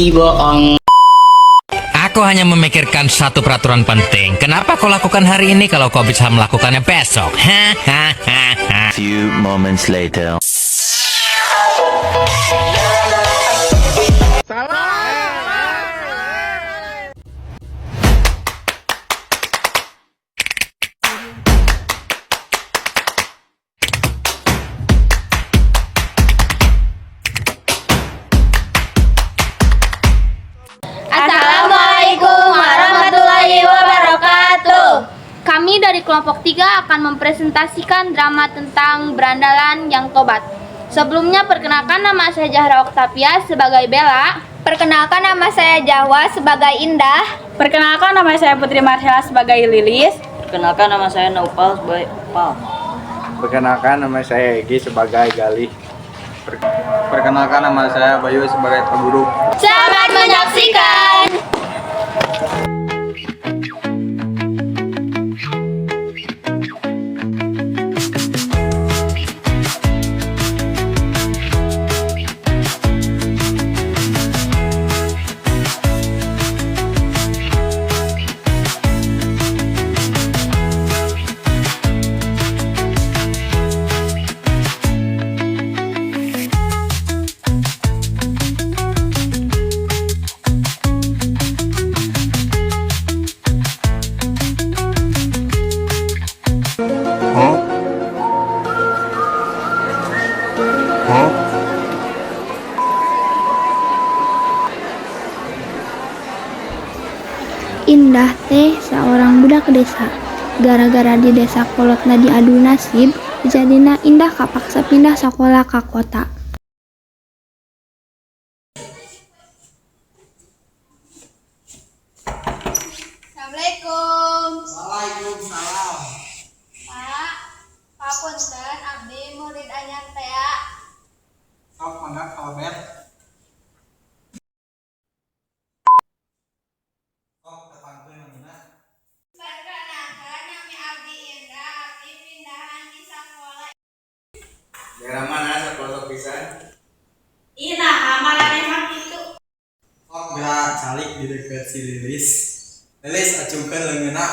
bohong. Aku hanya memikirkan satu peraturan penting. Kenapa kau lakukan hari ini kalau kau bisa melakukannya besok? Few moments later. Assalamualaikum warahmatullahi wabarakatuh. Kami dari kelompok 3 akan mempresentasikan drama tentang berandalan yang tobat. Sebelumnya perkenalkan nama saya Zahra Oktavia sebagai Bella. Perkenalkan nama saya Jawa sebagai Indah. Perkenalkan nama saya Putri Marcella sebagai Lilis. Perkenalkan nama saya Naupal sebagai Opal. Perkenalkan nama saya Egi sebagai Galih. Perkenalkan nama saya Bayu sebagai Pak Guru. Selamat menyaksikan. Indah teh seorang budak desa. Gara-gara di desa kolotna diadu nasib, jadina Indah kapaksa pindah sekolah ke kota. Assalamualaikum. Waalaikumsalam. Pak punten abdi murid anyar teh ya. Sok mangga kalebet. Sok tepangkeun namina. Perkenalkan nami abdi Indah, abdi pindahan di sekolah. Daerah mana sekolah sok pisan? Ina, amalannya mah itu. Sok gerak calik di dekat si Lilis. Lilis acungkeun leungeunna.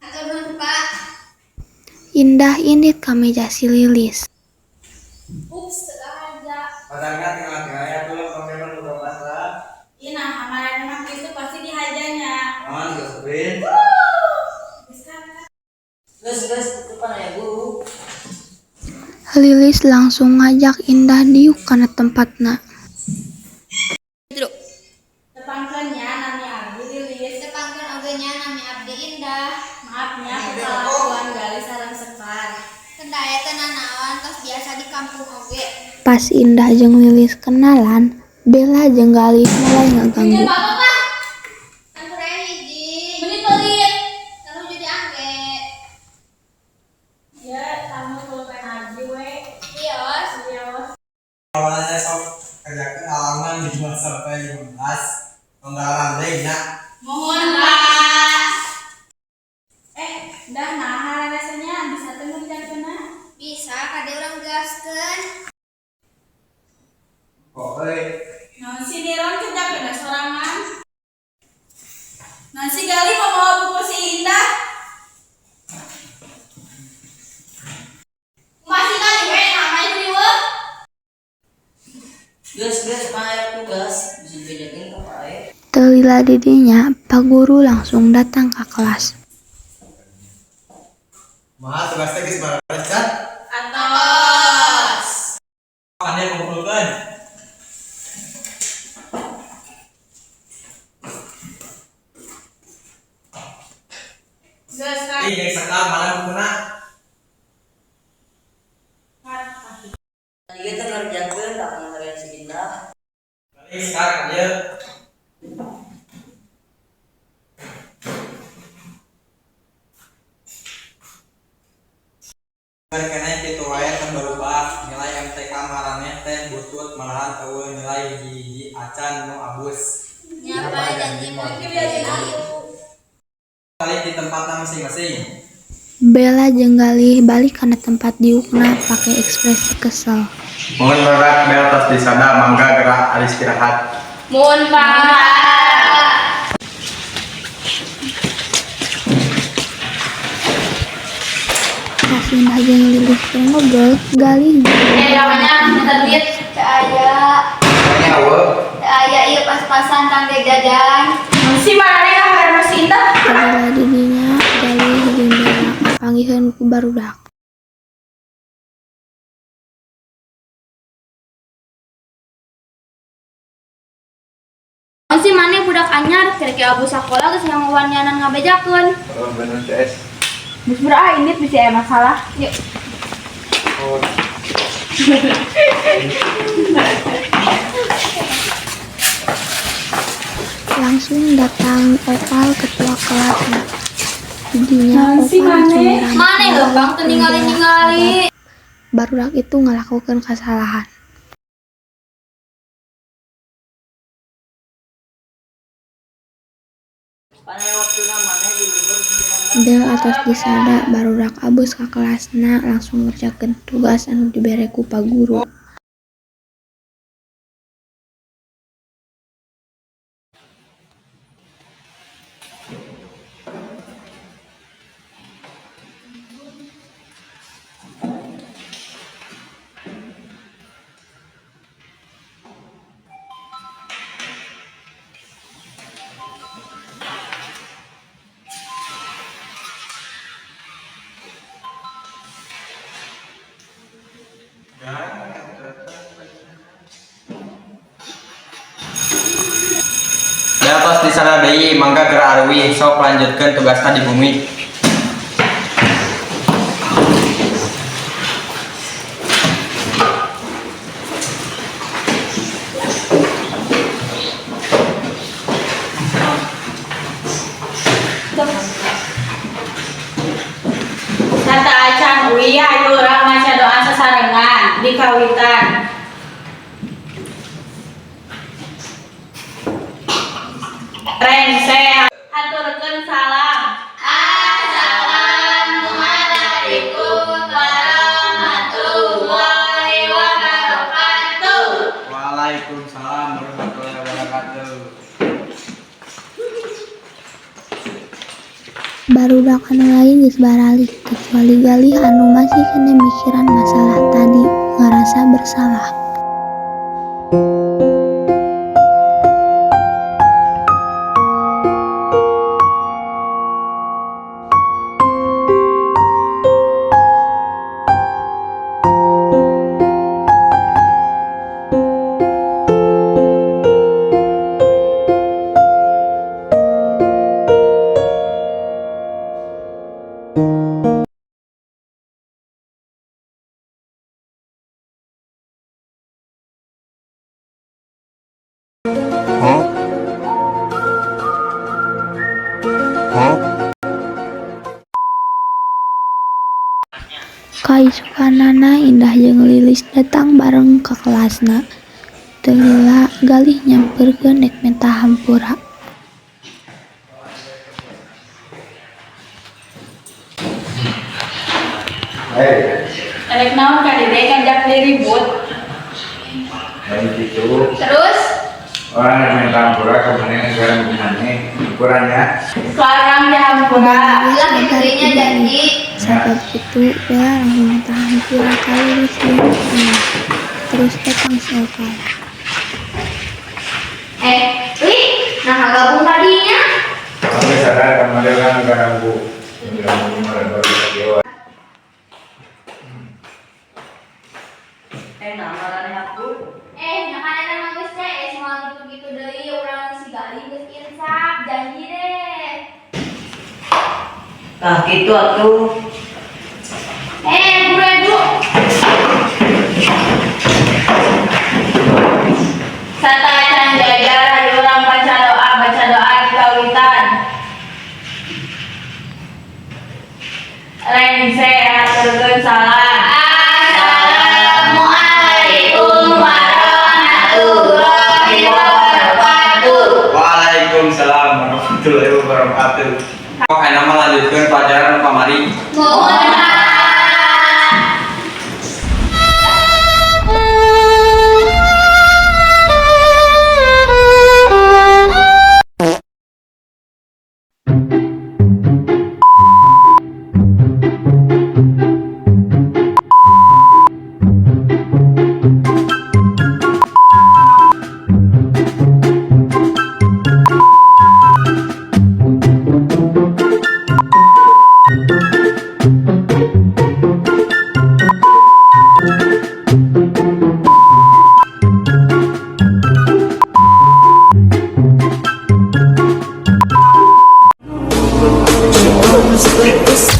Atur nuhun Pak. Indah indit ka meja si Lilis. Ups, sengaja. Padahal tengah-tengah ya tuh komen udah masalah. Ina, amalannya mah itu pasti dihajanya. Aman geus sprint. Gus, depan ya guru. Lilis langsung ngajak Indah diuk kana tempatna. Tepangkannya nami abdi Lilis. Tepangkeun ogenya nami abdi Indah. Maafnya kesalahan gali sareng sekar. Kendaya teh nanaon tos biasa di kampung oge. Pas Indah jeung Lilis kenalan, Bella jeung Galih mulai ngaganggu. Pak. Atur aya hiji. Pelit. Terus jadi angge. Ya, kamu pulpen abdi we. Kios. Awalnya sok kerjakan halaman di 2-15. Penggalan deui nya. Mohon Pak. Dah nah rasanya bisa teu ngerjakeunna? Bisa kade urang gaskeun. Kok euy? Naon si Niron kerjakeunna sorangan? Naon si Gali mau bawa buku si Indah? Masih kali we namanya riweuh. Gus, mana tugas? Bisa bedakin ke Pak E. Teu lila didinya, Pak Guru langsung datang ke kelas. Mah tugas teh geus baraha cat? Atos. Ane kumpulkeun. Gus kan. Yang sekal mana bukuna? Tadi kita ngerjakeun tak ngeharian si Indah. Kali sekarang aja. Karena kitu wae kan berubah nilai MTK marane teh butut malahan eueuh nilai hiji acan nu abus. Nyapa janji mau Balik di tempatna masing-masing. Bella jeung Galih balik kana tempat diukna pakai ekspresi kesel. Mohon berat bel tos disana mangga gerak alis istirahat. Mun Pak. Kasih Indah jeung Lilis teh ngobrol, galih Namanya minta duit. Aya. Aya ieu pas-pasan kang dek jajan. Si mana yang hareup masih Indah? Padahal didinya galih jeung bela kapanggiheun ku barudak. Si mana budak anyar kerek abu sakola geus ngawanyanan ngabejakeun. Oh, bener CS. Geus berah ini bisa aya masalah. Yuk. Oh, Langsung datang Opal ketua kelasna. Didinya Opal cumiran. Mana Bang teu ningali-ningali. Barudak itu ngelakukan kesalahan. Pada waktu namanya di libur Bel atos disada barudak abus ka kelasna langsung ngerjakeun tugas anu dibere ku Pak Guru. ya tos di sana deui mangga geura arwi sok lanjutkeun tugasna di bumi. Kata acan uya ayo urang maca doa sasarengan di kawitan. Rengse haturkeun salam. Assalamualaikum warahmatullahi wabarakatuh. Waalaikumsalam warahmatullahi wabarakatuh. Barudak anu lain geus baralik kecuali galih anu masih kene mikiran masalah tadi ngarasa bersalah. Kaisukanana Indah jeung Lilis datang bareng ke kelasna. Teu heula galih nyampeurkeun dek menta hampura. Erek naon ka dede ngajak diribut. Gitu. Terus Orang yang main tampura kemarin sekarang gimana? Ukurannya? Sekarang di hampura. bilang istrinya janji. Sabab itu Bella langsung minta hampura ka Lilis jeung Indah. Terus datang si Opal. Wi, nah gabung tadinya. Kamu sadar kemarin kan ganggu. Ganggu kemarin baru dewa. namarannya aku. Nyakanan mah geus teh semua gitu-gitu deui urang si Gali geus insap, janji deh. Nah gitu atuh. Buru Edu. Satacan jajar hari urang baca doa di kawitan. Rengse haturkeun salam. Assalamualaikum warahmatullahi wabarakatuh. Waalaikumsalam warahmatullahi wabarakatuh. Kok enak mah lanjutkeun pelajaran pamari. Mun us